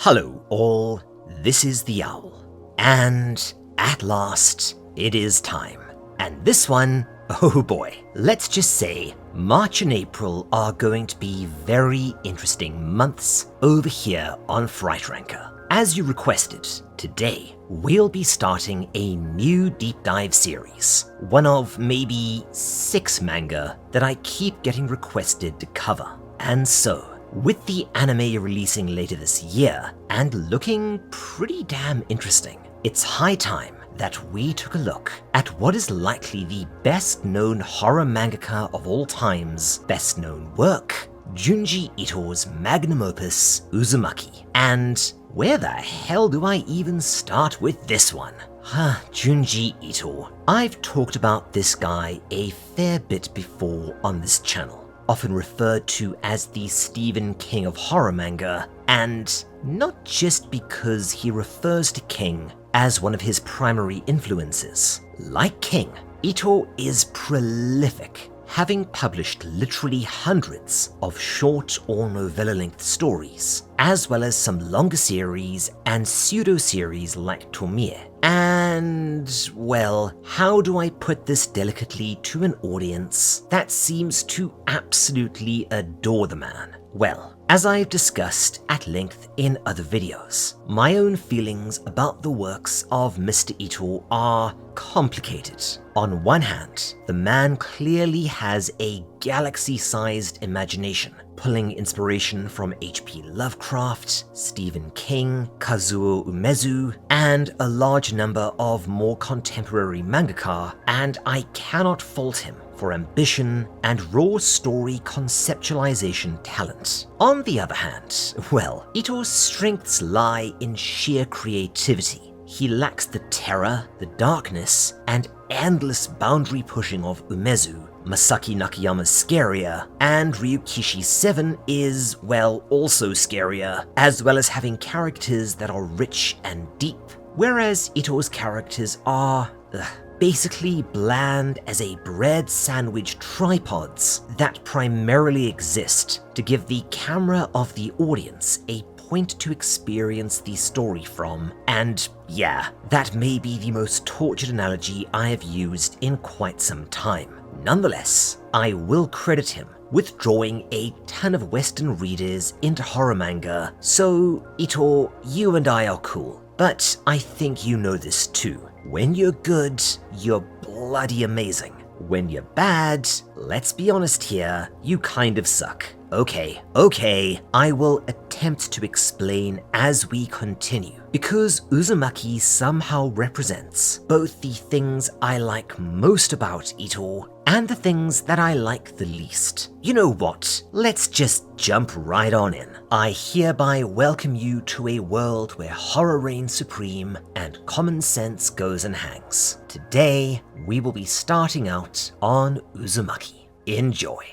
Hello all, this is the Owl, and at last, it is time. And this one, oh boy, let's just say March and April are going to be very interesting months over here on FrightRanker. As you requested, today we'll be starting a new deep dive series, one of maybe 6 manga that I keep getting requested to cover. And so, with the anime releasing later this year, and looking pretty damn interesting, it's high time that we took a look at what is likely the best known horror mangaka of all time's best known work, Junji Ito's magnum opus, Uzumaki. And where the hell do I even start with this one? Junji Ito. I've talked about this guy a fair bit before on this channel, often referred to as the Stephen King of horror manga, and not just because he refers to King as one of his primary influences. Like King, Ito is prolific, having published literally hundreds of short or novella-length stories, as well as some longer series and pseudo-series like Tomie. And, well, how do I put this delicately to an audience that seems to absolutely adore the man? Well, as I've discussed at length in other videos, my own feelings about the works of Mr. Ito are complicated. On one hand, the man clearly has a galaxy-sized imagination, pulling inspiration from H.P. Lovecraft, Stephen King, Kazuo Umezu, and a large number of more contemporary mangaka, and I cannot fault him for ambition and raw story conceptualization talent. On the other hand, well, Ito's strengths lie in sheer creativity. He lacks the terror, the darkness, and endless boundary pushing of Umezu. Masaki Nakayama's scarier, and Ryukishi 7 is, well, also scarier, as well as having characters that are rich and deep, whereas Ito's characters are, basically bland as a bread sandwich tripods that primarily exist to give the camera of the audience a point to experience the story from, and yeah, that may be the most tortured analogy I have used in quite some time. Nonetheless, I will credit him with drawing a ton of Western readers into horror manga, so Ito, you and I are cool. But I think you know this too. When you're good, you're bloody amazing. When you're bad, let's be honest here, you kind of suck. Okay, I will attempt to explain as we continue, because Uzumaki somehow represents both the things I like most about Ito and the things that I like the least. You know what? Let's just jump right on in. I hereby welcome you to a world where horror reigns supreme and common sense goes and hangs. Today, we will be starting out on Uzumaki. Enjoy.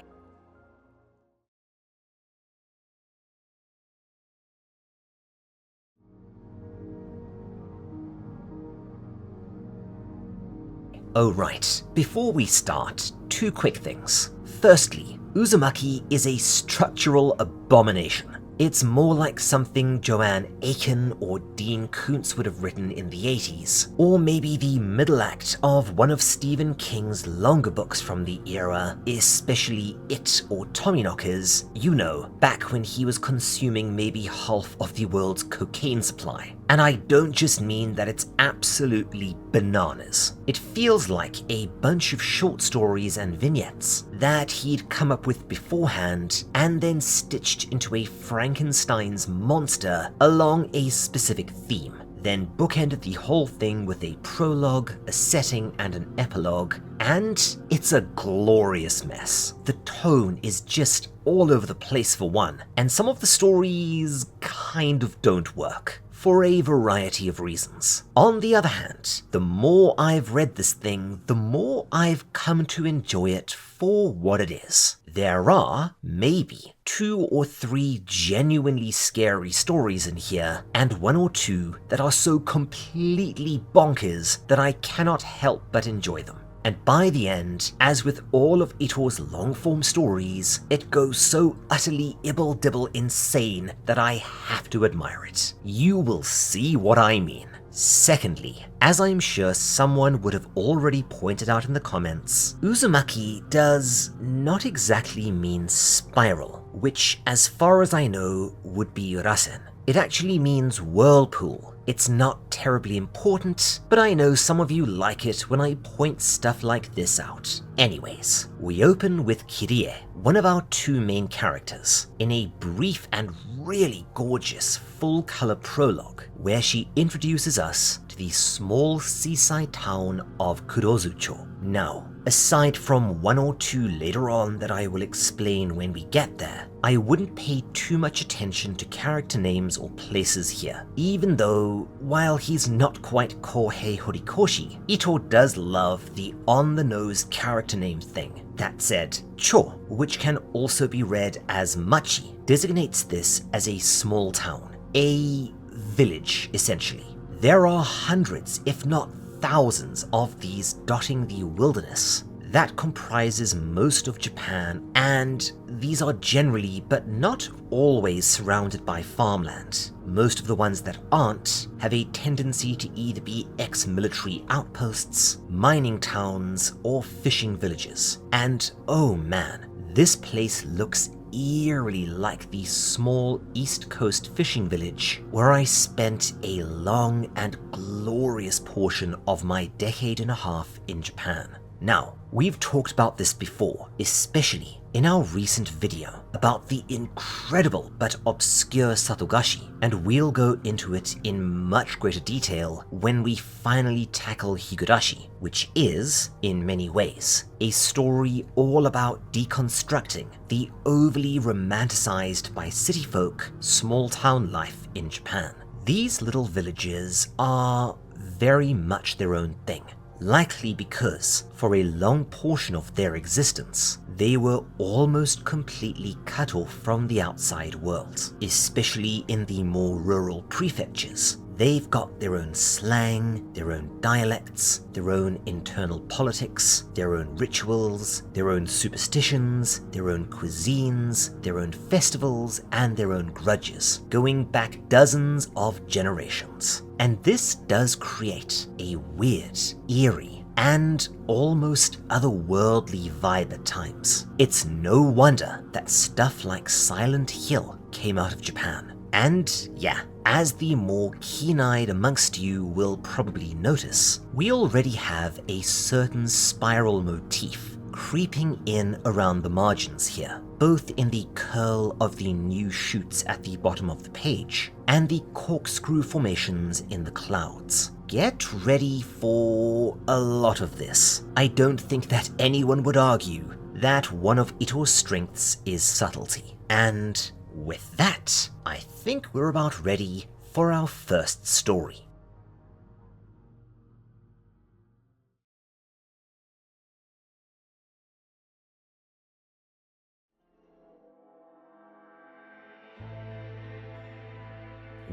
Oh right, before we start, 2 quick things. Firstly, Uzumaki is a structural abomination. It's more like something Joanne Aiken or Dean Koontz would have written in the 80s, or maybe the middle act of one of Stephen King's longer books from the era, especially It or Tommyknockers, you know, back when he was consuming maybe half of the world's cocaine supply. And I don't just mean that it's absolutely bananas. It feels like a bunch of short stories and vignettes that he'd come up with beforehand and then stitched into a Frankenstein's monster along a specific theme, then bookended the whole thing with a prologue, a setting, and an epilogue, and it's a glorious mess. The tone is just all over the place for one, and some of the stories kind of don't work, for a variety of reasons. On the other hand, the more I've read this thing, the more I've come to enjoy it for what it is. There are maybe 2 or 3 genuinely scary stories in here, and 1 or 2 that are so completely bonkers that I cannot help but enjoy them. and by the end, as with all of Ito's long-form stories, it goes so utterly ibble-dibble insane that I have to admire it. You will see what I mean. Secondly, as I'm sure someone would have already pointed out in the comments, Uzumaki does not exactly mean spiral, which as far as I know would be rasen. It actually means whirlpool. It's not terribly important, but I know some of you like it when I point stuff like this out. Anyways, we open with Kirie, one of our two main characters, in a brief and really gorgeous full-color prologue where she introduces us to the small seaside town of Kurozucho. Now, aside from one or two later on that I will explain when we get there, I wouldn't pay too much attention to character names or places here, even though, while he's not quite Kohei Horikoshi, Ito does love the on-the-nose character name thing. That said, Cho, which can also be read as Machi, designates this as a small town, a village essentially. There are hundreds, if not thousands, of these dotting the wilderness that comprises most of Japan, and these are generally, but not always, surrounded by farmland. Most of the ones that aren't have a tendency to either be ex-military outposts, mining towns, or fishing villages. And oh man, this place looks eerily like the small East Coast fishing village where I spent a long and glorious portion of my decade and a half in Japan. Now, we've talked about this before, especially in our recent video about the incredible but obscure Satogashi, and we'll go into it in much greater detail when we finally tackle Higurashi, which is, in many ways, a story all about deconstructing the overly romanticized by city folk small town life in Japan. These little villages are very much their own thing. Likely because, for a long portion of their existence, they were almost completely cut off from the outside world, especially in the more rural prefectures. They've got their own slang, their own dialects, their own internal politics, their own rituals, their own superstitions, their own cuisines, their own festivals, and their own grudges, going back dozens of generations. And this does create a weird, eerie, and almost otherworldly vibe at times. It's no wonder that stuff like Silent Hill came out of Japan. And yeah, as the more keen-eyed amongst you will probably notice, we already have a certain spiral motif creeping in around the margins here, both in the curl of the new shoots at the bottom of the page and the corkscrew formations in the clouds. Get ready for a lot of this. I don't think that anyone would argue that one of Ito's strengths is subtlety. And with that, I think we're about ready for our first story.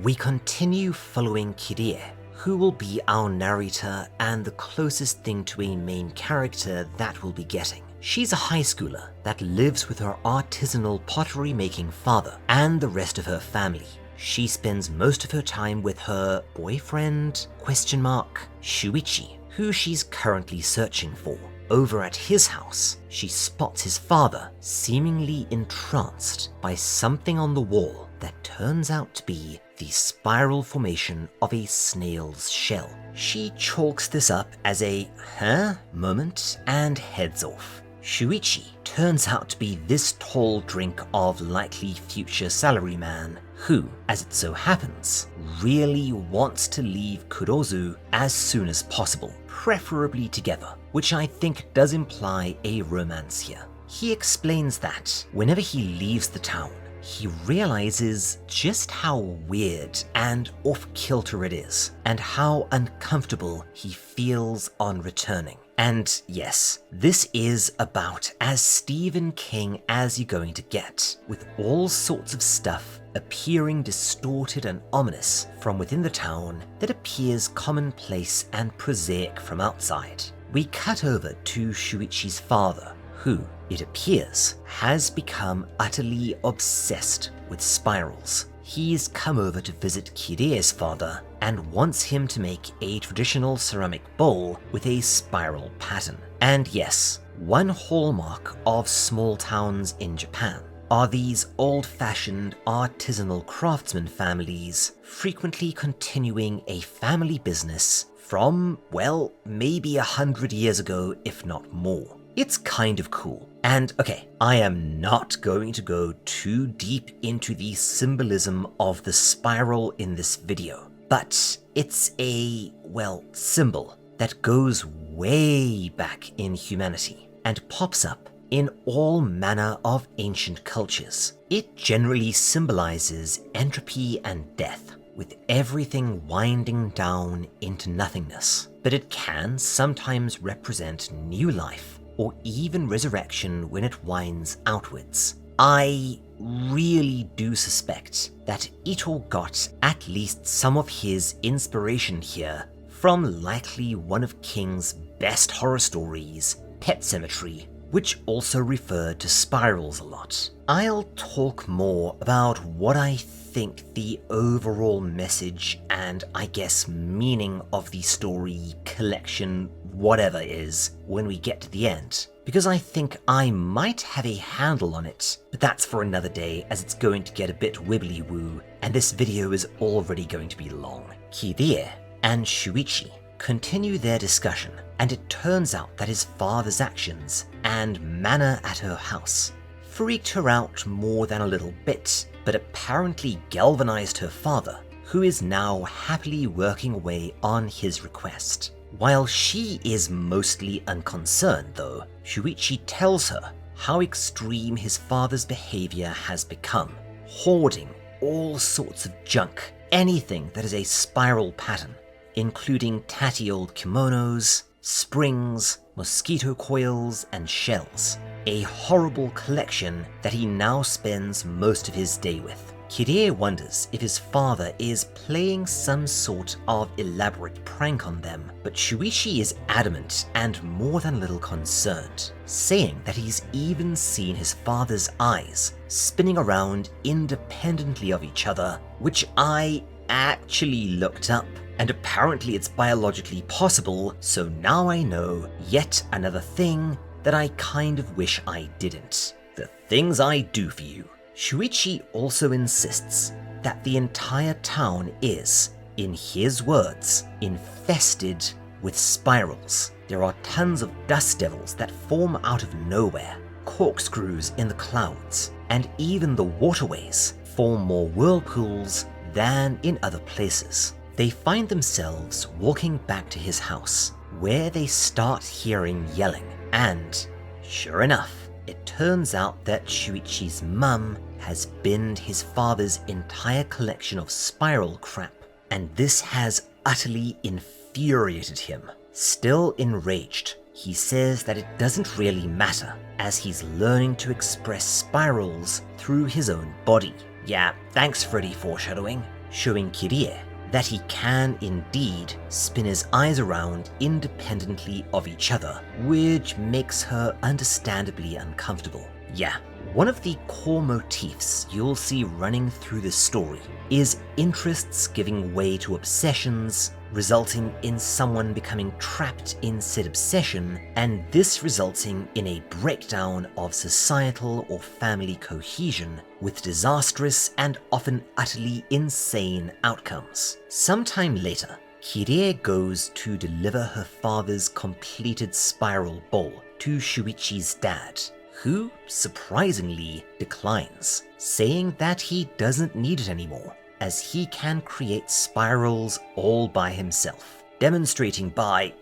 We continue following Kirie, who will be our narrator and the closest thing to a main character that we'll be getting. She's a high schooler that lives with her artisanal pottery-making father and the rest of her family. She spends most of her time with her boyfriend, Shuichi, who she's currently searching for. Over at his house, she spots his father seemingly entranced by something on the wall that turns out to be the spiral formation of a snail's shell. She chalks this up as a huh moment and heads off. Shuichi turns out to be this tall drink of likely future salaryman who, as it so happens, really wants to leave Kurozu as soon as possible, preferably together, which I think does imply a romance here. He explains that whenever he leaves the town, he realizes just how weird and off-kilter it is, and how uncomfortable he feels on returning. And yes, this is about as Stephen King as you're going to get, with all sorts of stuff appearing distorted and ominous from within the town that appears commonplace and prosaic from outside. we cut over to Shuichi's father, who, it appears, has become utterly obsessed with spirals. He's come over to visit Kirie's father and wants him to make a traditional ceramic bowl with a spiral pattern. And yes, one hallmark of small towns in Japan are these old-fashioned artisanal craftsman families frequently continuing a family business from, well, maybe 100 years ago, if not more. It's kind of cool. And okay, I am not going to go too deep into the symbolism of the spiral in this video, but it's a, well, symbol that goes way back in humanity and pops up in all manner of ancient cultures. It generally symbolizes entropy and death, with everything winding down into nothingness. But it can sometimes represent new life, or even resurrection when it winds outwards. I really do suspect that Ito got at least some of his inspiration here from likely one of King's best horror stories, Pet Sematary, which also referred to spirals a lot. I'll talk more about what I think the overall message and I guess meaning of the story, collection, whatever is when we get to the end, because I think I might have a handle on it, but that's for another day as it's going to get a bit wibbly-woo and this video is already going to be long. Kirie and Shuichi continue their discussion, and it turns out that his father's actions and manner at her house freaked her out more than a little bit, but apparently galvanized her father, who is now happily working away on his request. While she is mostly unconcerned though, Shuichi tells her how extreme his father's behavior has become, hoarding all sorts of junk, anything that is a spiral pattern, including tatty old kimonos, springs, mosquito coils, and shells. A horrible collection that he now spends most of his day with. Kirie wonders if his father is playing some sort of elaborate prank on them, but Shuichi is adamant and more than a little concerned, saying that he's even seen his father's eyes spinning around independently of each other, which I actually looked up. And apparently it's biologically possible, so now I know yet another thing that I kind of wish I didn't. The things I do for you. Shuichi also insists that the entire town is, in his words, infested with spirals. There are tons of dust devils that form out of nowhere, corkscrews in the clouds, and even the waterways form more whirlpools than in other places. They find themselves walking back to his house, where they start hearing yelling, and sure enough, it turns out that Shuichi's mum has binned his father's entire collection of spiral crap, and this has utterly infuriated him. Still enraged, he says that it doesn't really matter, as he's learning to express spirals through his own body. Yeah, thanks Freddy foreshadowing, showing Kirie that he can indeed spin his eyes around independently of each other, which makes her understandably uncomfortable. Yeah, one of the core motifs you'll see running through this story is interests giving way to obsessions, resulting in someone becoming trapped in said obsession, and this resulting in a breakdown of societal or family cohesion with disastrous and often utterly insane outcomes. Sometime later, Kirie goes to deliver her father's completed spiral bowl to Shuichi's dad, who surprisingly declines, saying that he doesn't need it anymore, as he can create spirals all by himself, demonstrating by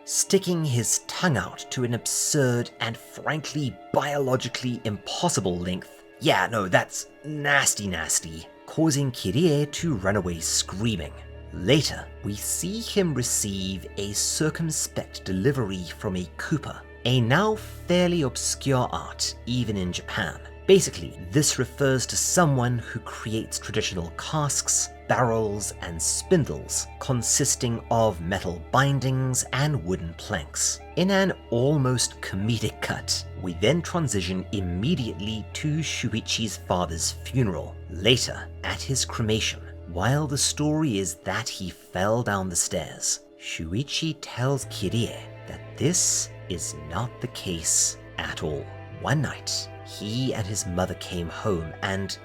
sticking his tongue out to an absurd and frankly biologically impossible length. Yeah, no, that's nasty, causing Kirie to run away screaming. Later, we see him receive a circumspect delivery from a Cooper, a now fairly obscure art even in Japan. Basically, this refers to someone who creates traditional casks barrels and spindles consisting of metal bindings and wooden planks. In an almost comedic cut, we then transition immediately to Shuichi's father's funeral, later at his cremation. While the story is that he fell down the stairs, Shuichi tells Kirie that this is not the case at all. One night, he and his mother came home and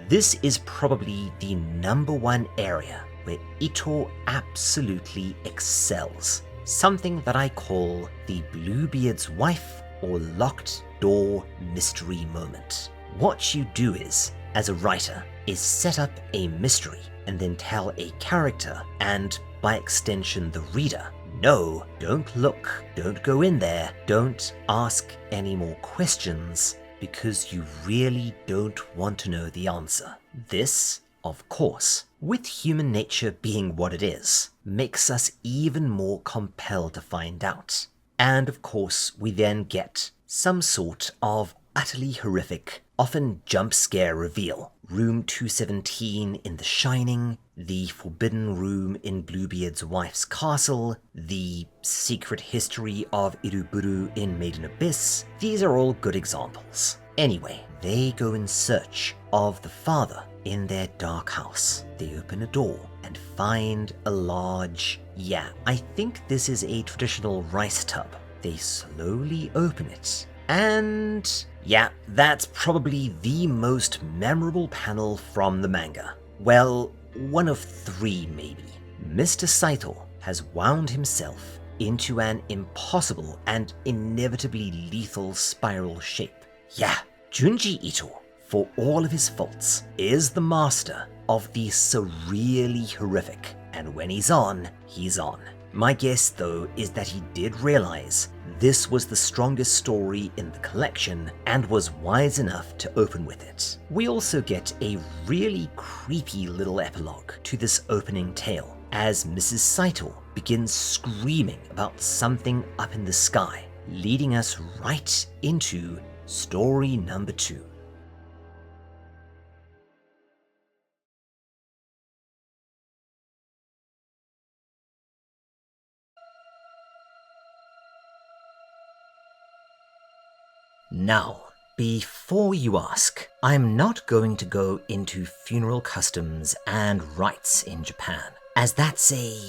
this is probably the #1 area where Ito absolutely excels. Something that I call the Bluebeard's wife or locked door mystery moment. What you do is, as a writer, is set up a mystery and then tell a character, and by extension the reader, no, don't look, don't go in there, don't ask any more questions, because you really don't want to know the answer. This, of course, with human nature being what it is, makes us even more compelled to find out. And of course, we then get some sort of utterly horrific, often jump scare reveal. Room 217 in The Shining, the Forbidden Room in Bluebeard's wife's castle, the secret history of Iruburu in Maiden Abyss. These are all good examples. Anyway, they go in search of the father in their dark house. They open a door and find a large, I think this is a traditional rice tub. They slowly open it, and that's probably the most memorable panel from the manga. Well, one of 3 maybe. Mr. Saito has wound himself into an impossible and inevitably lethal spiral shape. Junji Ito, for all of his faults, is the master of the surreally horrific, and when he's on, he's on. My guess, though, is that he did realize this was the strongest story in the collection and was wise enough to open with it. We also get a really creepy little epilogue to this opening tale, as Mrs. Saito begins screaming about something up in the sky, leading us right into story number 2. Now, before you ask, I'm not going to go into funeral customs and rites in Japan, as that's a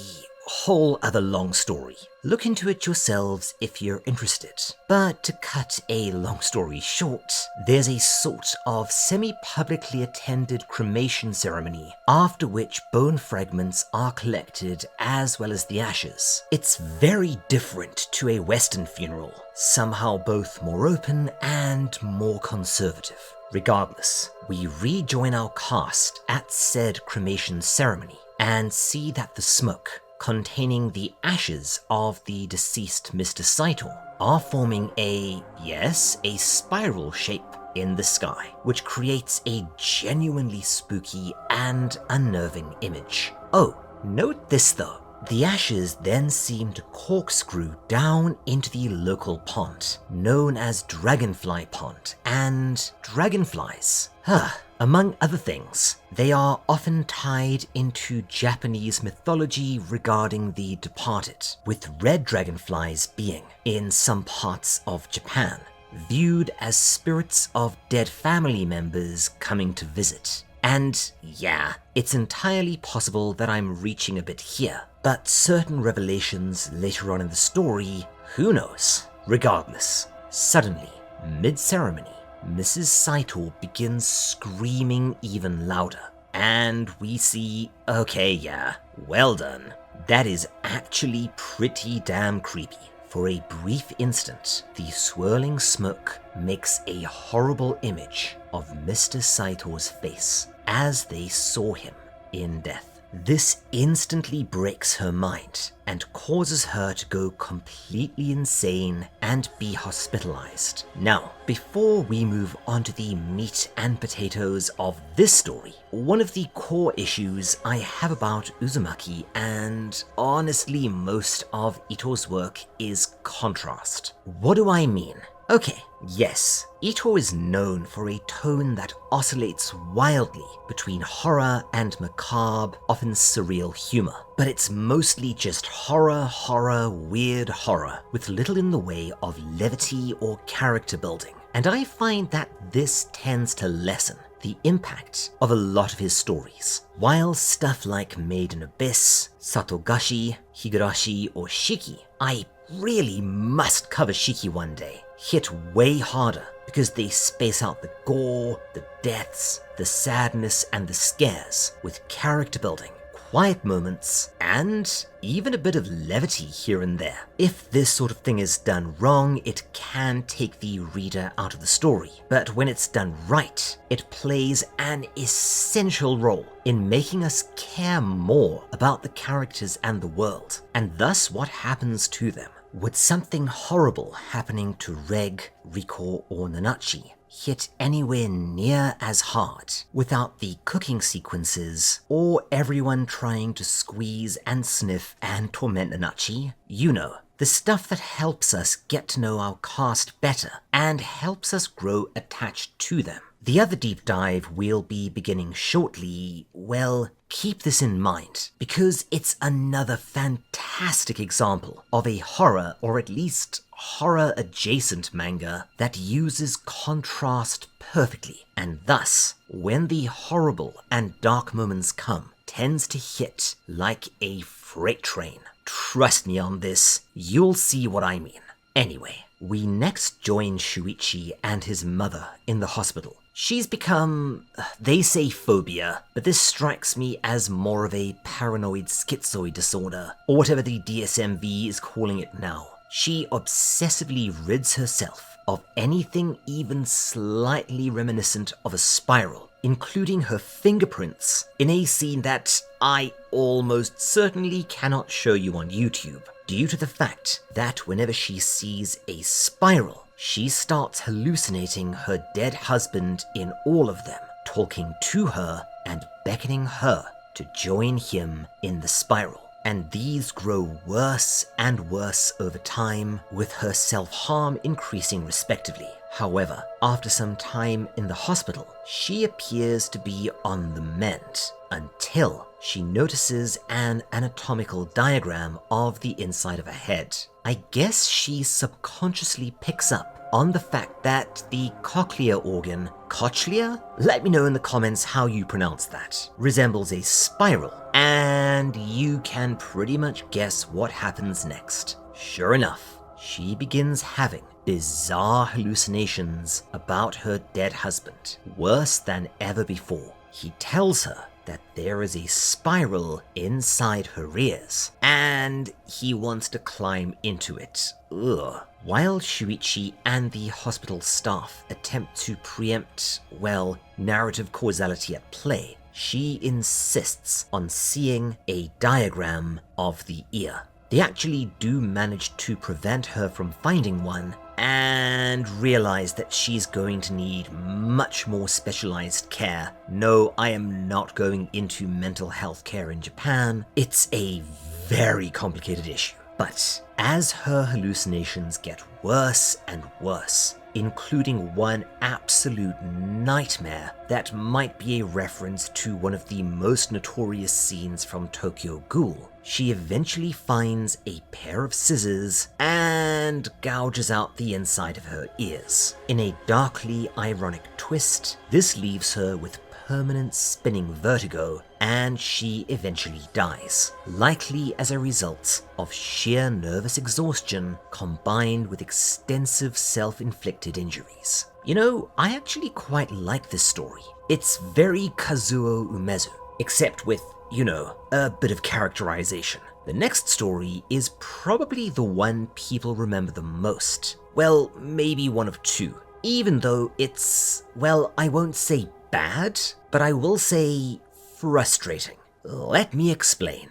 whole other long story. Look into it yourselves if you're interested. But to cut a long story short, there's a sort of semi-publicly attended cremation ceremony, after which bone fragments are collected as well as the ashes. It's very different to a Western funeral, somehow both more open and more conservative. Regardless, we rejoin our cast at said cremation ceremony and see that the smoke containing the ashes of the deceased Mr. Saito are forming a spiral shape in the sky, which creates a genuinely spooky and unnerving image. Oh, note this though. The ashes then seem to corkscrew down into the local pond, known as Dragonfly Pond, and dragonflies, among other things, they are often tied into Japanese mythology regarding the departed, with red dragonflies being, in some parts of Japan, viewed as spirits of dead family members coming to visit. And it's entirely possible that I'm reaching a bit here, but certain revelations later on in the story, who knows? Regardless, suddenly, mid-ceremony, Mrs. Saito begins screaming even louder, and we see, well done. That is actually pretty damn creepy. For a brief instant, the swirling smoke makes a horrible image of Mr. Saito's face as they saw him in death. This instantly breaks her mind and causes her to go completely insane and be hospitalized. Now, before we move on to the meat and potatoes of this story, one of the core issues I have about Uzumaki, and honestly most of Ito's work, is contrast. What do I mean? Okay, yes, Ito is known for a tone that oscillates wildly between horror and macabre, often surreal humor. But it's mostly just horror, weird horror, with little in the way of levity or character building. And I find that this tends to lessen the impact of a lot of his stories. While stuff like Made in Abyss, Satogashi, Higurashi, or Shiki, I really must cover Shiki one day, hit way harder because they space out the gore, the deaths, the sadness, and the scares with character building, quiet moments, and even a bit of levity here and there. If this sort of thing is done wrong, it can take the reader out of the story. But when it's done right, it plays an essential role in making us care more about the characters and the world, and thus what happens to them. Would something horrible happening to Reg, Riko, or Nanachi hit anywhere near as hard without the cooking sequences or everyone trying to squeeze and sniff and torment Nanachi? You know, the stuff that helps us get to know our cast better and helps us grow attached to them. The other deep dive we'll be beginning shortly, well, keep this in mind, because it's another fantastic example of a horror, or at least horror-adjacent manga that uses contrast perfectly, and thus, when the horrible and dark moments come, tends to hit like a freight train. Trust me on this, you'll see what I mean. Anyway, we next join Shuichi and his mother in the hospital. She's become, they say phobia, but this strikes me as more of a paranoid schizoid disorder, or whatever the DSMV is calling it now. She obsessively rids herself of anything even slightly reminiscent of a spiral, including her fingerprints in a scene that I almost certainly cannot show you on YouTube, due to the fact that whenever she sees a spiral, she starts hallucinating her dead husband in all of them, talking to her and beckoning her to join him in the spiral. And these grow worse and worse over time, with her self-harm increasing respectively. However, after some time in the hospital, she appears to be on the mend, until she notices an anatomical diagram of the inside of her head. I guess she subconsciously picks up on the fact that the cochlear organ, cochlea? Let me know in the comments how you pronounce that, resembles a spiral, and you can pretty much guess what happens next. Sure enough, she begins having bizarre hallucinations about her dead husband, worse than ever before. He tells her that there is a spiral inside her ears, and he wants to climb into it. Ugh. While Shuichi and the hospital staff attempt to preempt, well, narrative causality at play, she insists on seeing a diagram of the ear. They actually do manage to prevent her from finding one, and realize that she's going to need much more specialized care. No, I am not going into mental health care in Japan. It's a very complicated issue. But as her hallucinations get worse and worse, including one absolute nightmare that might be a reference to one of the most notorious scenes from Tokyo Ghoul, she eventually finds a pair of scissors and gouges out the inside of her ears. In a darkly ironic twist, this leaves her with permanent spinning vertigo, and she eventually dies, likely as a result of sheer nervous exhaustion combined with extensive self-inflicted injuries. You know, I actually quite like this story. It's very Kazuo Umezu, except with, you know, a bit of characterization. The next story is probably the one people remember the most. Well, maybe one of two, even though it's, well, I won't say bad, but I will say frustrating. Let me explain.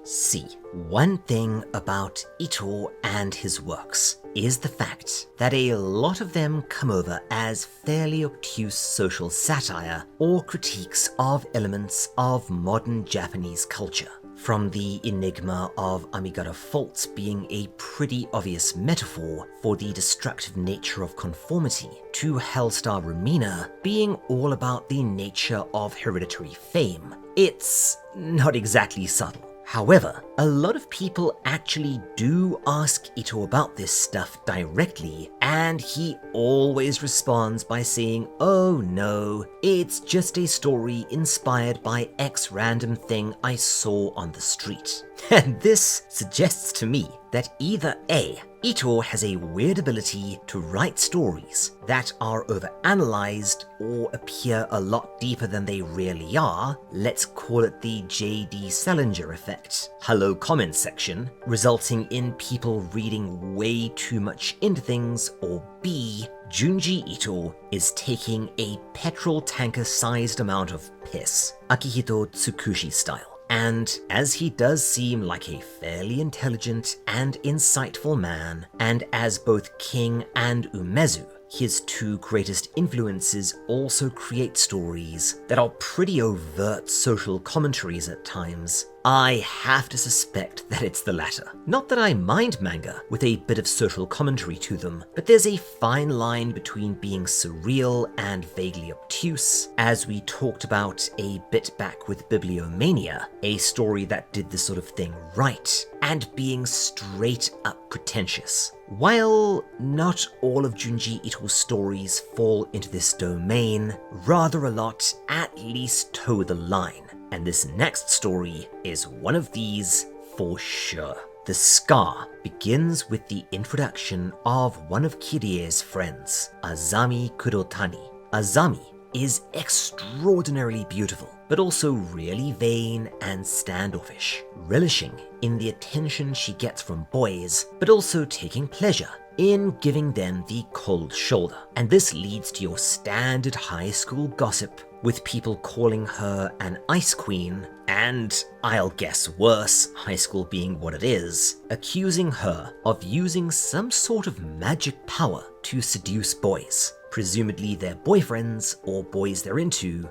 See, one thing about Ito and his works is the fact that a lot of them come over as fairly obtuse social satire or critiques of elements of modern Japanese culture. From the enigma of Amigara faults being a pretty obvious metaphor for the destructive nature of conformity, to Hellstar Rumina being all about the nature of hereditary fame, it's not exactly subtle. However, a lot of people actually do ask Ito about this stuff directly, and he always responds by saying, "Oh no, it's just a story inspired by X random thing I saw on the street." And this suggests to me that either A, Ito has a weird ability to write stories that are overanalyzed or appear a lot deeper than they really are, let's call it the J.D. Salinger effect, hello comment section, resulting in people reading way too much into things, or B, Junji Ito is taking a petrol tanker-sized amount of piss, Akihito Tsukushi style. And as he does seem like a fairly intelligent and insightful man, and as both King and Umezu, his two greatest influences, also create stories that are pretty overt social commentaries at times, I have to suspect that it's the latter. Not that I mind manga with a bit of social commentary to them, but there's a fine line between being surreal and vaguely obtuse, as we talked about a bit back with Bibliomania, a story that did this sort of thing right, and being straight up pretentious. While not all of Junji Ito's stories fall into this domain, rather a lot at least toe the line. And this next story is one of these for sure. The Scar begins with the introduction of one of Kirie's friends, Azami Kurotani. Azami is extraordinarily beautiful, but also really vain and standoffish, relishing in the attention she gets from boys, but also taking pleasure in giving them the cold shoulder. And this leads to your standard high school gossip, with people calling her an ice queen, and I'll guess worse, high school being what it is, accusing her of using some sort of magic power to seduce boys, presumably their boyfriends or boys they're into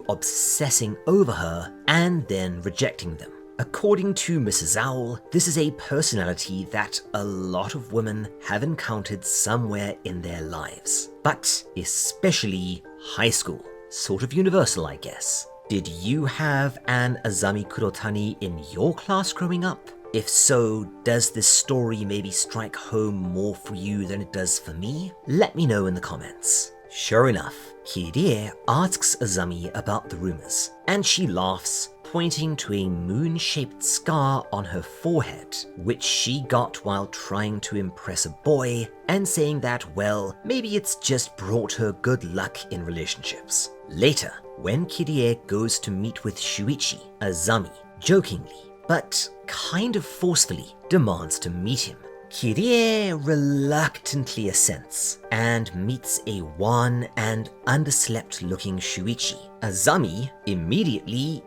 obsessing over her and then rejecting them. According to Mrs. Owl, this is a personality that a lot of women have encountered somewhere in their lives, but especially high school. Sort of universal, I guess. Did you have an Azami Kurotani in your class growing up? If so, does this story maybe strike home more for you than it does for me? Let me know in the comments. Sure enough, Kirie asks Azami about the rumors, and she laughs, pointing to a moon-shaped scar on her forehead, which she got while trying to impress a boy, and saying that, well, maybe it's just brought her good luck in relationships. Later, when Kirie goes to meet with Shuichi, Azami, jokingly, but kind of forcefully, demands to meet him. Kirie reluctantly assents and meets a wan and underslept-looking Shuichi. Azami immediately,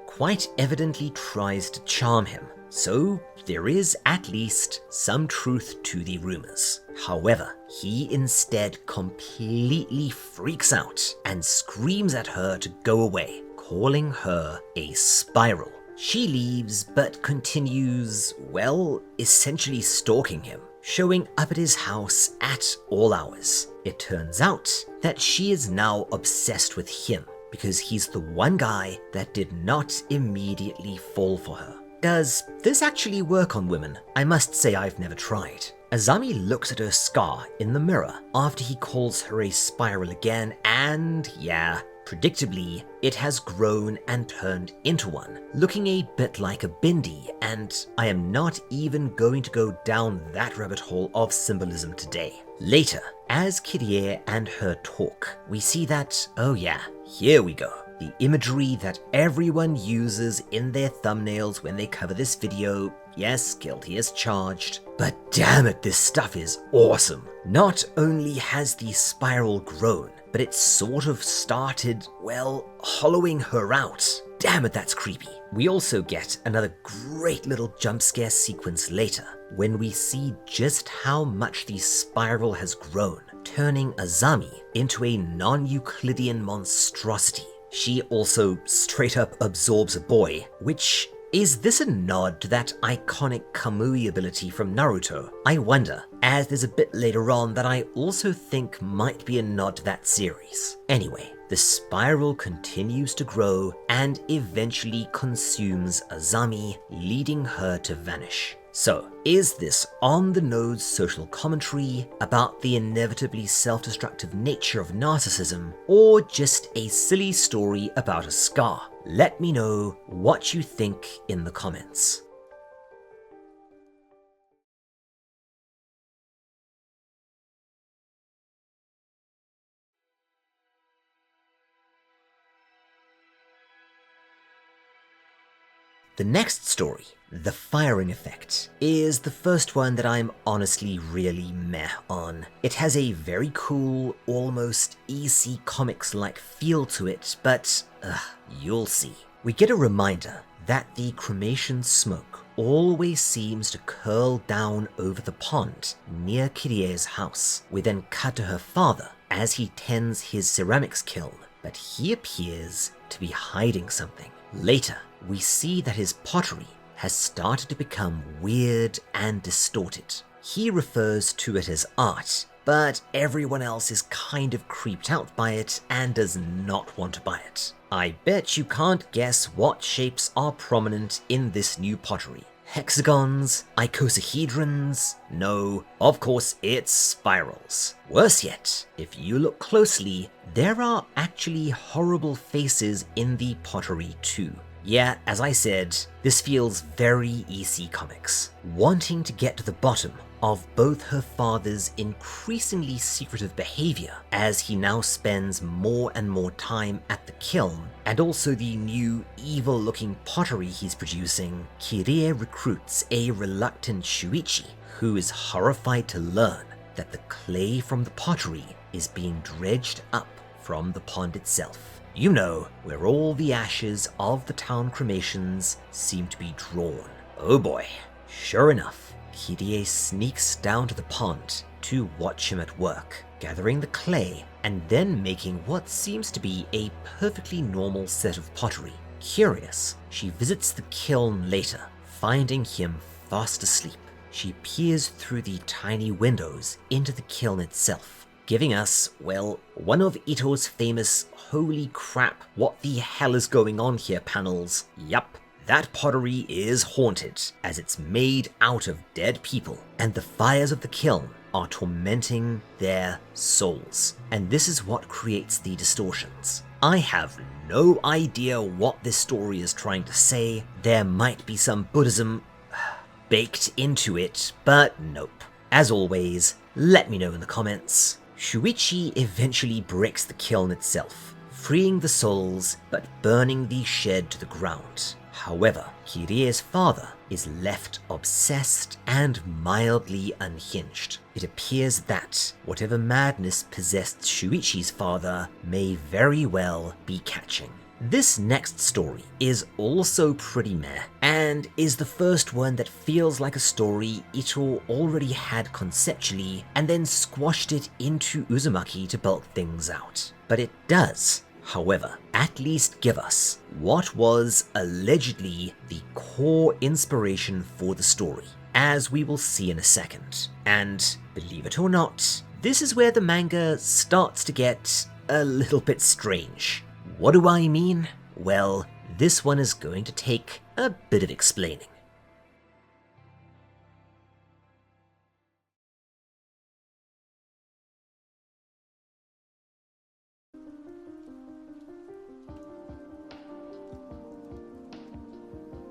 quite evidently tries to charm him, so there is at least some truth to the rumors. However, he instead completely freaks out and screams at her to go away, calling her a spiral. She leaves but continues, well, essentially stalking him, showing up at his house at all hours. It turns out that she is now obsessed with him because he's the one guy that did not immediately fall for her. Does this actually work on women? I must say I've never tried. Azami looks at her scar in the mirror after he calls her a spiral again, and predictably, it has grown and turned into one, looking a bit like a bindi, and I am not even going to go down that rabbit hole of symbolism today. Later, as Kirie and her talk, we see that, here we go. The imagery that everyone uses in their thumbnails when they cover this video, yes, guilty as charged, but damn it, this stuff is awesome. Not only has the spiral grown, but it sort of started, hollowing her out. damn it, that's creepy. We also get another great little jump scare sequence later, when we see just how much the spiral has grown, turning Azami into a non-Euclidean monstrosity. She also straight up absorbs a boy, which... is this a nod to that iconic Kamui ability from Naruto? I wonder, as there's a bit later on that I also think might be a nod to that series. Anyway, the spiral continues to grow and eventually consumes Azami, leading her to vanish. So, is this on-the-nose social commentary about the inevitably self-destructive nature of narcissism, or just a silly story about a scar? Let me know what you think in the comments. The next story, The Firing Effect, is the first one that I'm honestly really meh on. It has a very cool, almost EC Comics-like feel to it, but you'll see. We get a reminder that the cremation smoke always seems to curl down over the pond near Kirie's house. We then cut to her father as he tends his ceramics kiln, but he appears to be hiding something. Later, we see that his pottery has started to become weird and distorted. He refers to it as art, but everyone else is kind of creeped out by it and does not want to buy it. I bet you can't guess what shapes are prominent in this new pottery. Hexagons? Icosahedrons? No, of course it's spirals. Worse yet, if you look closely, there are actually horrible faces in the pottery too. Yeah, as I said, this feels very EC Comics, wanting to get to the bottom of both her father's increasingly secretive behavior as he now spends more and more time at the kiln, and also the new evil-looking pottery he's producing. Kirie recruits a reluctant Shuichi, who is horrified to learn that the clay from the pottery is being dredged up from the pond itself. You know, where all the ashes of the town cremations seem to be drawn. Oh boy. Sure enough, Kirie sneaks down to the pond to watch him at work, gathering the clay and then making what seems to be a perfectly normal set of pottery. Curious, she visits the kiln later, finding him fast asleep. She peers through the tiny windows into the kiln itself, giving us, well, one of Ito's famous "holy crap, what the hell is going on here" panels. Yup, that pottery is haunted, as it's made out of dead people, and the fires of the kiln are tormenting their souls. And this is what creates the distortions. I have no idea what this story is trying to say. There might be some Buddhism baked into it, but nope. As always, let me know in the comments. Shuichi eventually breaks the kiln itself, freeing the souls but burning the shed to the ground. However, Kirie's father is left obsessed and mildly unhinged. It appears that whatever madness possessed Shuichi's father may very well be catching. This next story is also pretty meh, and is the first one that feels like a story Ito already had conceptually and then squashed it into Uzumaki to bulk things out. But it does, however, at least give us what was allegedly the core inspiration for the story, as we will see in a second. And believe it or not, this is where the manga starts to get a little bit strange. What do I mean? Well, this one is going to take a bit of explaining.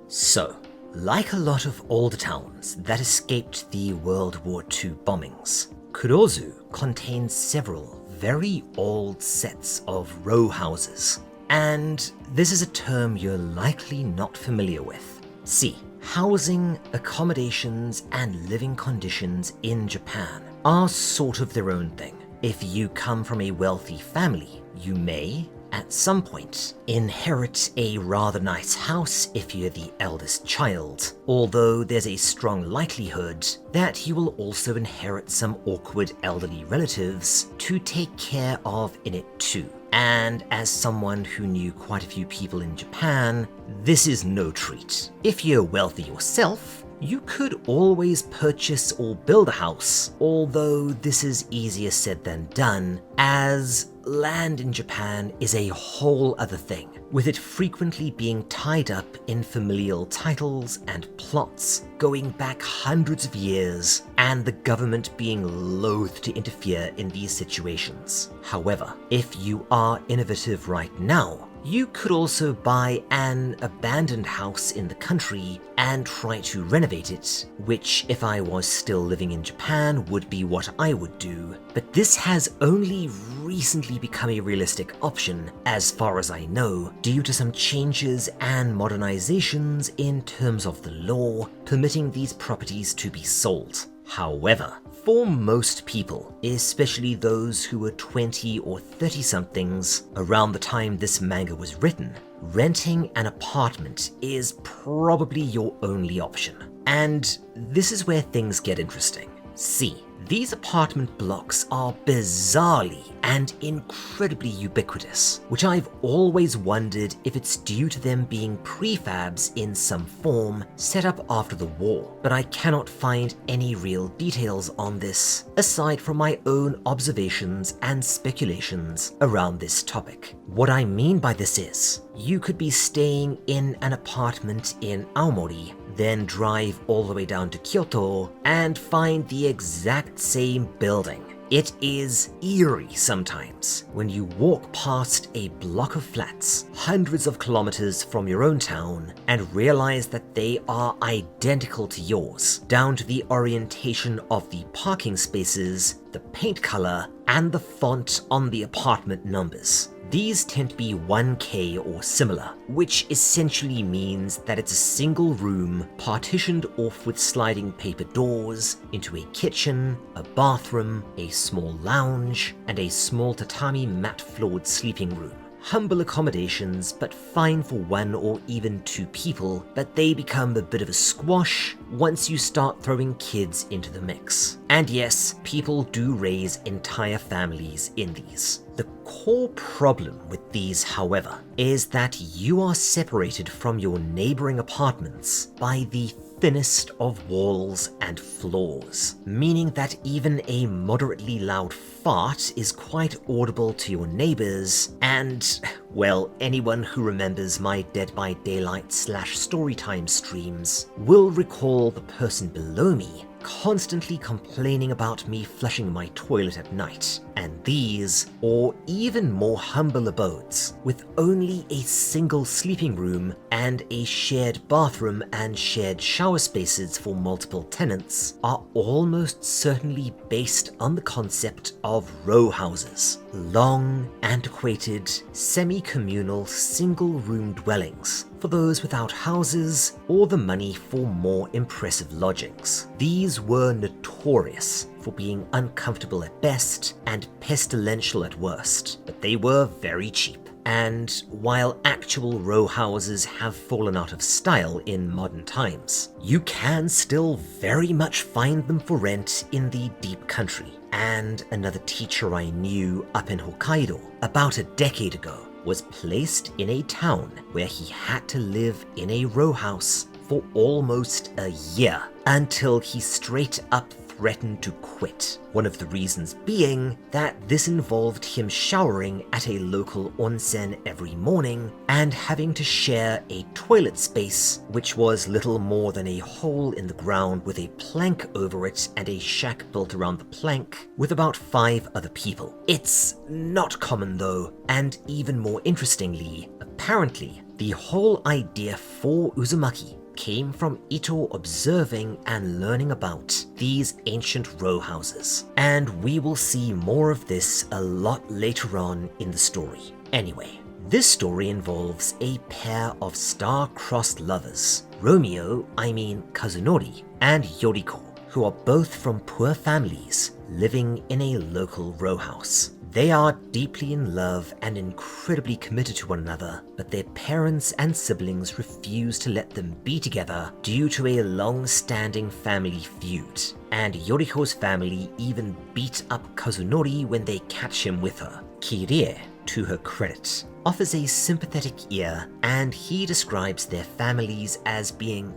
So, like a lot of old towns that escaped the World War II bombings, Kurozu contains several very old sets of row houses. And this is a term you're likely not familiar with. See, housing, accommodations, and living conditions in Japan are sort of their own thing. If you come from a wealthy family, you may, at some point, inherit a rather nice house if you're the eldest child, although there's a strong likelihood that you will also inherit some awkward elderly relatives to take care of in it too. And as someone who knew quite a few people in Japan, this is no treat. If you're wealthy yourself, you could always purchase or build a house, although this is easier said than done, as land in Japan is a whole other thing, with it frequently being tied up in familial titles and plots going back hundreds of years, and the government being loath to interfere in these situations. However, if you are innovative right now, you could also buy an abandoned house in the country and try to renovate it, which if I was still living in Japan would be what I would do, but this has only recently become a realistic option, as far as I know, due to some changes and modernizations in terms of the law permitting these properties to be sold. However, for most people, especially those who were 20 or 30 somethings around the time this manga was written, renting an apartment is probably your only option. And this is where things get interesting. See, these apartment blocks are bizarrely and incredibly ubiquitous, which I've always wondered if it's due to them being prefabs in some form set up after the war, but I cannot find any real details on this, aside from my own observations and speculations around this topic. What I mean by this is, you could be staying in an apartment in Aomori, then drive all the way down to Kyoto and find the exact same building. It is eerie sometimes when you walk past a block of flats hundreds of kilometers from your own town and realize that they are identical to yours, down to the orientation of the parking spaces, the paint color, and the font on the apartment numbers. These tend to be 1K or similar, which essentially means that it's a single room partitioned off with sliding paper doors into a kitchen, a bathroom, a small lounge, and a small tatami mat-floored sleeping room. Humble accommodations, but fine for 1 or even 2 people, but they become a bit of a squash once you start throwing kids into the mix. And yes, people do raise entire families in these. The core problem with these, however, is that you are separated from your neighboring apartments by the thinnest of walls and floors, meaning that even a moderately loud fart is quite audible to your neighbors, and, well, anyone who remembers my Dead by Daylight / Storytime streams will recall the person below me constantly complaining about me flushing my toilet at night, and these, or even more humble abodes, with only a single sleeping room and a shared bathroom and shared shower spaces for multiple tenants, are almost certainly based on the concept of row houses. Long, antiquated, semi-communal single-room dwellings for those without houses or the money for more impressive lodgings. These were notorious for being uncomfortable at best and pestilential at worst, but they were very cheap. And while actual row houses have fallen out of style in modern times, you can still very much find them for rent in the deep country. And another teacher I knew up in Hokkaido about a decade ago was placed in a town where he had to live in a row house for almost a year until he straight up threatened to quit. One of the reasons being that this involved him showering at a local onsen every morning and having to share a toilet space, which was little more than a hole in the ground with a plank over it and a shack built around the plank with about 5 other people. It's not common though, and even more interestingly, apparently, the whole idea for Uzumaki came from Ito observing and learning about these ancient row houses. And we will see more of this a lot later on in the story. Anyway, this story involves a pair of star-crossed lovers, Kazunori, and Yoriko, who are both from poor families living in a local row house. They are deeply in love and incredibly committed to one another, but their parents and siblings refuse to let them be together due to a long-standing family feud. And Yoriko's family even beat up Kazunori when they catch him with her. Kirie, to her credit, offers a sympathetic ear, and he describes their families as being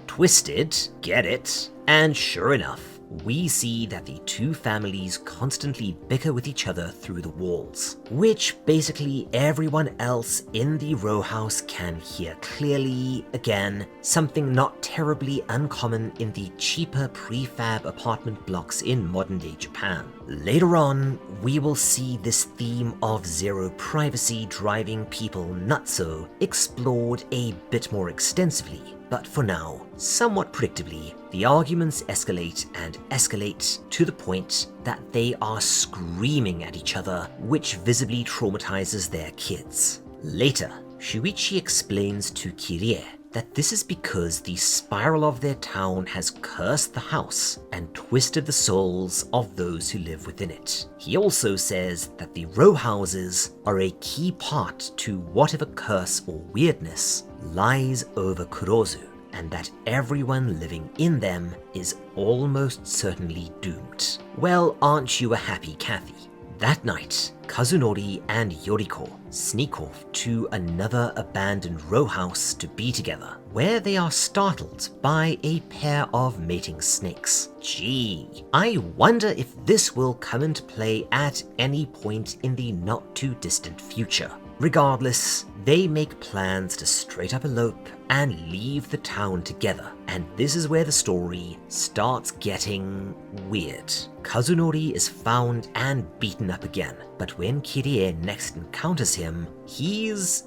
twisted, get it? And sure enough, we see that the two families constantly bicker with each other through the walls, which basically everyone else in the row house can hear clearly. Again, something not terribly uncommon in the cheaper prefab apartment blocks in modern-day Japan. Later on, we will see this theme of zero privacy driving people nutso explored a bit more extensively. But for now, somewhat predictably, the arguments escalate and escalate to the point that they are screaming at each other, which visibly traumatizes their kids. Later, Shuichi explains to Kirie that this is because the spiral of their town has cursed the house and twisted the souls of those who live within it. He also says that the row houses are a key part to whatever curse or weirdness lies over Kurozu, and that everyone living in them is almost certainly doomed. Well, aren't you a happy Kathy? That night, Kazunori and Yoriko sneak off to another abandoned row house to be together, where they are startled by a pair of mating snakes. Gee, I wonder if this will come into play at any point in the not too distant future. Regardless, they make plans to straight up elope and leave the town together, and this is where the story starts getting weird. Kazunori is found and beaten up again, but when Kirie next encounters him, he's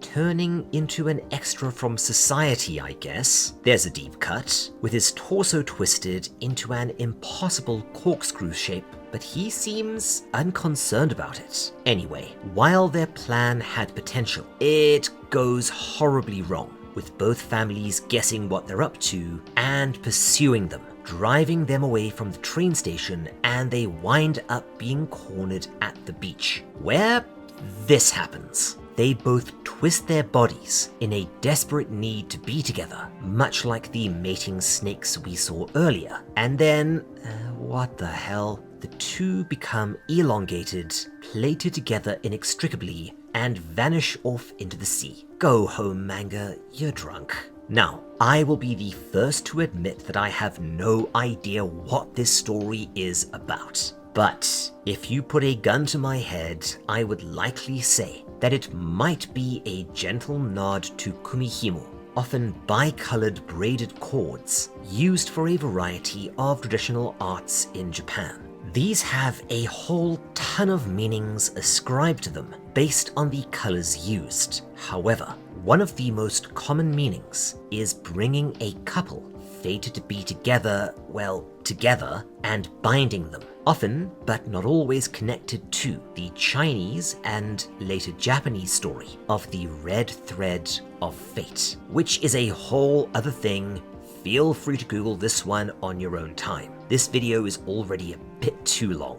turning into an extra from society, I guess. There's a deep cut, with his torso twisted into an impossible corkscrew shape, but he seems unconcerned about it. Anyway, while their plan had potential, it goes horribly wrong, with both families guessing what they're up to and pursuing them, driving them away from the train station, and they wind up being cornered at the beach, where this happens. They both twist their bodies in a desperate need to be together, much like the mating snakes we saw earlier. And then, what the hell? The two become elongated, plated together inextricably, and vanish off into the sea. Go home, manga, you're drunk. Now, I will be the first to admit that I have no idea what this story is about. But if you put a gun to my head, I would likely say that it might be a gentle nod to kumihimo, often bi-colored braided cords used for a variety of traditional arts in Japan. These have a whole ton of meanings ascribed to them based on the colors used. However, one of the most common meanings is bringing a couple fated to be together, and binding them, often, but not always, connected to the Chinese and later Japanese story of the red thread of fate, which is a whole other thing. Feel free to Google this one on your own time. This video is already a bit too long.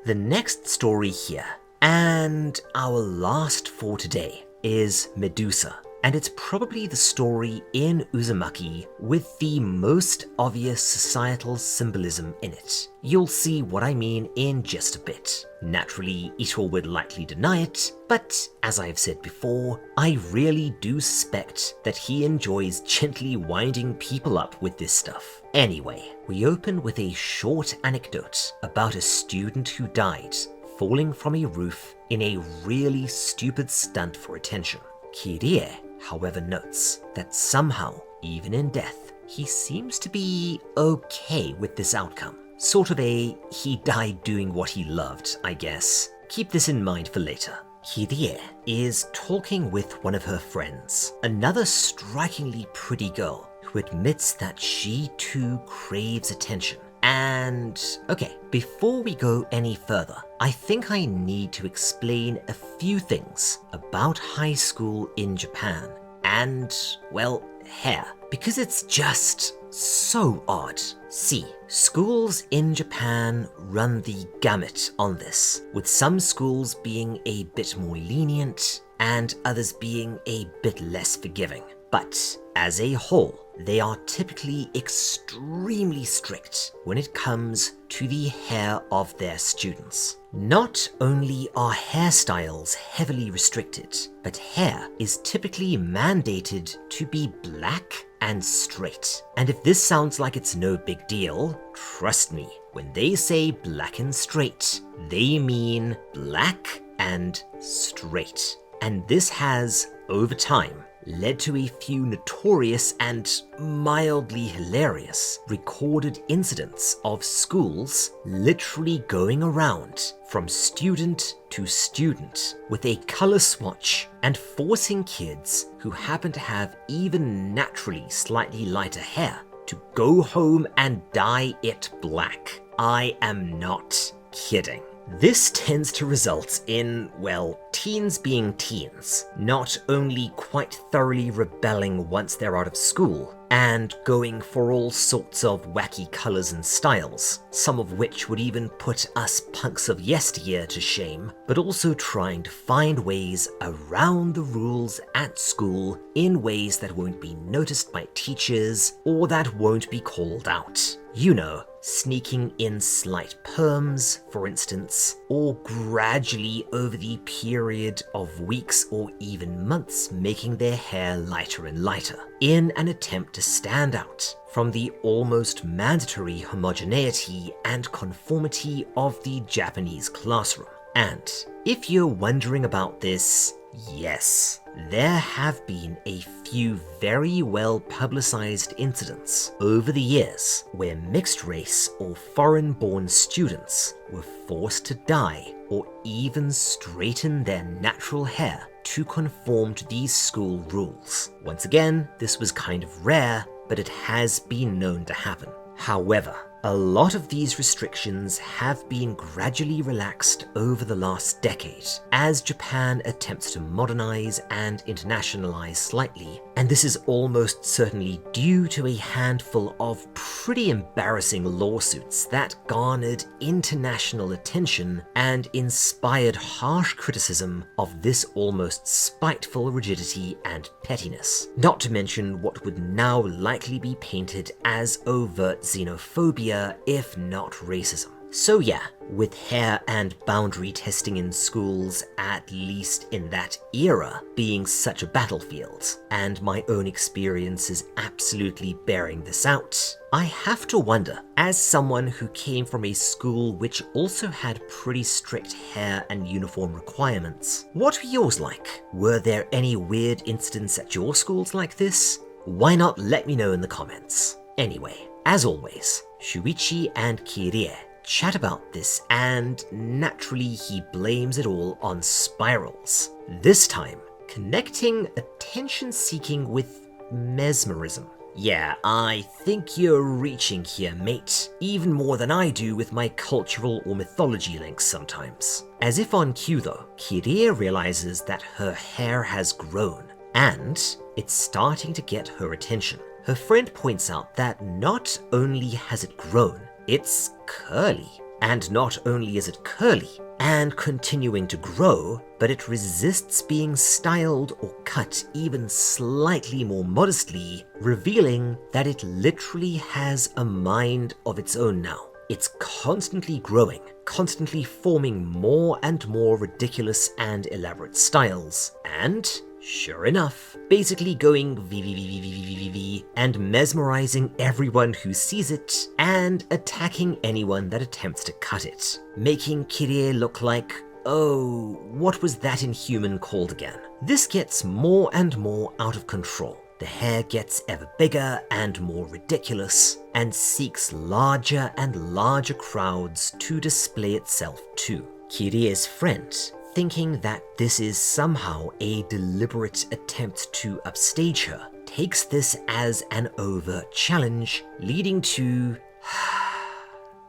The next story here, and our last for today, is Medusa, and it's probably the story in Uzumaki with the most obvious societal symbolism in it. You'll see what I mean in just a bit. Naturally, Ito would likely deny it, but as I've said before, I really do suspect that he enjoys gently winding people up with this stuff. Anyway, we open with a short anecdote about a student who died falling from a roof in a really stupid stunt for attention. Kirie, however, notes that somehow, even in death, he seems to be okay with this outcome. Sort of a, he died doing what he loved, I guess. Keep this in mind for later. Kirie is talking with one of her friends, another strikingly pretty girl who admits that she too craves attention And okay, before we go any further, I think I need to explain a few things about high school in Japan and, well, hair, because it's just so odd. See, schools in Japan run the gamut on this, with some schools being a bit more lenient and others being a bit less forgiving. But as a whole, they are typically extremely strict when it comes to the hair of their students. Not only are hairstyles heavily restricted, but hair is typically mandated to be black and straight. And if this sounds like it's no big deal, trust me, when they say black and straight, they mean black and straight. And this has, over time, led to a few notorious and mildly hilarious recorded incidents of schools literally going around from student to student with a color swatch and forcing kids who happen to have even naturally slightly lighter hair to go home and dye it black. I am not kidding. This tends to result in, well, teens being teens, not only quite thoroughly rebelling once they're out of school, and going for all sorts of wacky colours and styles, some of which would even put us punks of yesteryear to shame, but also trying to find ways around the rules at school in ways that won't be noticed by teachers or that won't be called out. You know, sneaking in slight perms, for instance, or gradually over the period of weeks or even months making their hair lighter and lighter, in an attempt to stand out from the almost mandatory homogeneity and conformity of the Japanese classroom. And if you're wondering about this, yes, there have been a few very well publicized incidents over the years where mixed race or foreign-born students were forced to dye or even straighten their natural hair to conform to these school rules. Once again, this was kind of rare, but it has been known to happen. However, a lot of these restrictions have been gradually relaxed over the last decade as Japan attempts to modernize and internationalize slightly, and this is almost certainly due to a handful of pretty embarrassing lawsuits that garnered international attention and inspired harsh criticism of this almost spiteful rigidity and pettiness, not to mention what would now likely be painted as overt xenophobia, if not racism. So yeah, with hair and boundary testing in schools, at least in that era, being such a battlefield, and my own experiences absolutely bearing this out, I have to wonder, as someone who came from a school which also had pretty strict hair and uniform requirements, what were yours like? Were there any weird incidents at your schools like this? Why not let me know in the comments? Anyway, as always, Shuichi and Kirie chat about this, and naturally he blames it all on spirals. This time, connecting attention-seeking with mesmerism. Yeah, I think you're reaching here, mate, even more than I do with my cultural or mythology links sometimes. As if on cue though, Kirie realizes that her hair has grown, and it's starting to get her attention. Her friend points out that not only has it grown, it's curly. And not only is it curly and continuing to grow, but it resists being styled or cut even slightly more modestly, revealing that it literally has a mind of its own now. It's constantly growing, constantly forming more and more ridiculous and elaborate styles, and sure enough, basically going VVVVVVV and mesmerizing everyone who sees it and attacking anyone that attempts to cut it, making Kirie look like, oh, what was that inhuman called again? This gets more and more out of control. The hair gets ever bigger and more ridiculous and seeks larger and larger crowds to display itself to. Kirie's friend, thinking that this is somehow a deliberate attempt to upstage her, takes this as an overt challenge, leading to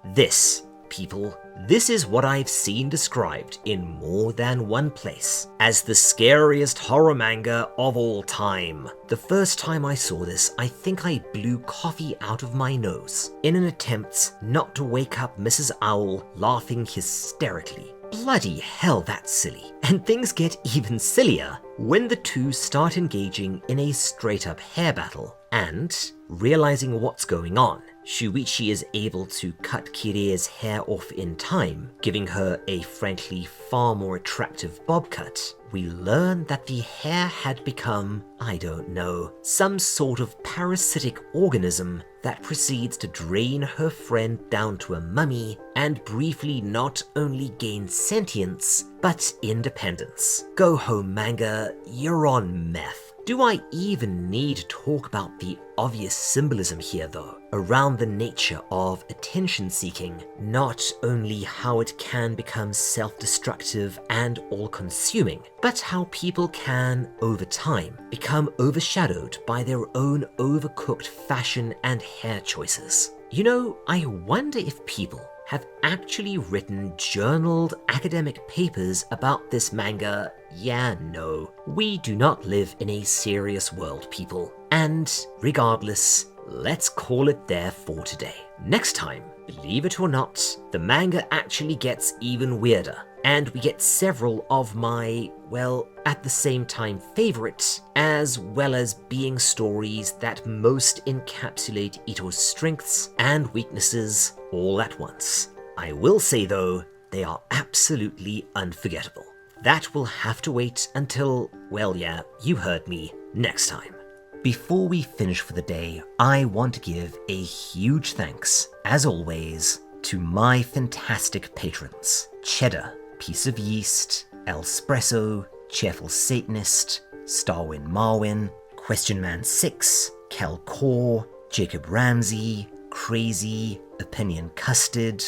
This, people, this is what I've seen described in more than one place as the scariest horror manga of all time. The first time I saw this, I think I blew coffee out of my nose in an attempt not to wake up Mrs. Owl laughing hysterically. Bloody hell, that's silly. And things get even sillier when the two start engaging in a straight-up hair battle. And, realizing what's going on, Shuichi is able to cut Kire's hair off in time, giving her a frankly far more attractive bob cut. We learn that the hair had become, I don't know, some sort of parasitic organism that proceeds to drain her friend down to a mummy and briefly not only gain sentience, but independence. Go home, manga, you're on meth. Do I even need to talk about the obvious symbolism here though, around the nature of attention-seeking, not only how it can become self-destructive and all-consuming, but how people can, over time, become overshadowed by their own overcooked fashion and hair choices. You know, I wonder if people have actually written journaled academic papers about this manga. Yeah, no. We do not live in a serious world, people. And regardless, let's call it there for today. Next time, believe it or not, the manga actually gets even weirder. And we get several of my, well, at the same time favorites, as well as being stories that most encapsulate Ito's strengths and weaknesses all at once. I will say though, they are absolutely unforgettable. That will have to wait until, well yeah, you heard me, next time. Before we finish for the day, I want to give a huge thanks, as always, to my fantastic patrons. Cheddar, Piece of Yeast, Elspresso, Cheerful Satanist, Starwin Marwin, Question Man 6, Kel Core, Jacob Ramsey, Crazy, Opinion Custard,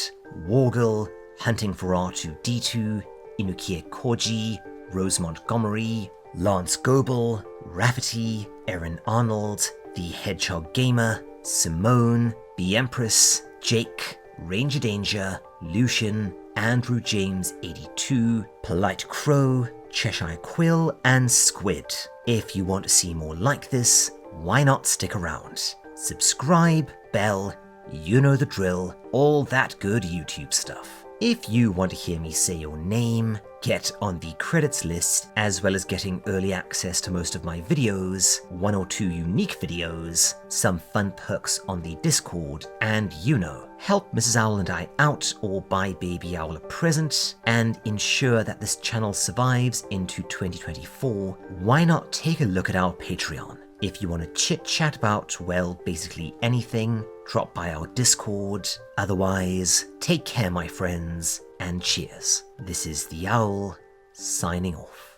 Wargle, Hunting for R2D2, Inukie Koji, Rose Montgomery, Lance Goebel, Rafferty, Erin Arnold, The Hedgehog Gamer, Simone, The Empress, Jake, Ranger Danger, Lucian, Andrew James 82, Polite Crow, Cheshire Quill, and Squid. If you want to see more like this, why not stick around? Subscribe, bell, you know the drill, all that good YouTube stuff. If you want to hear me say your name, get on the credits list, as well as getting early access to most of my videos, 1 or 2 unique videos, some fun perks on the Discord, and you know, help Mrs. Owl and I out or buy Baby Owl a present, and ensure that this channel survives into 2024, why not take a look at our Patreon? If you want to chit-chat about, well, basically anything, drop by our Discord. Otherwise, take care, my friends, and cheers. This is the Owl, signing off.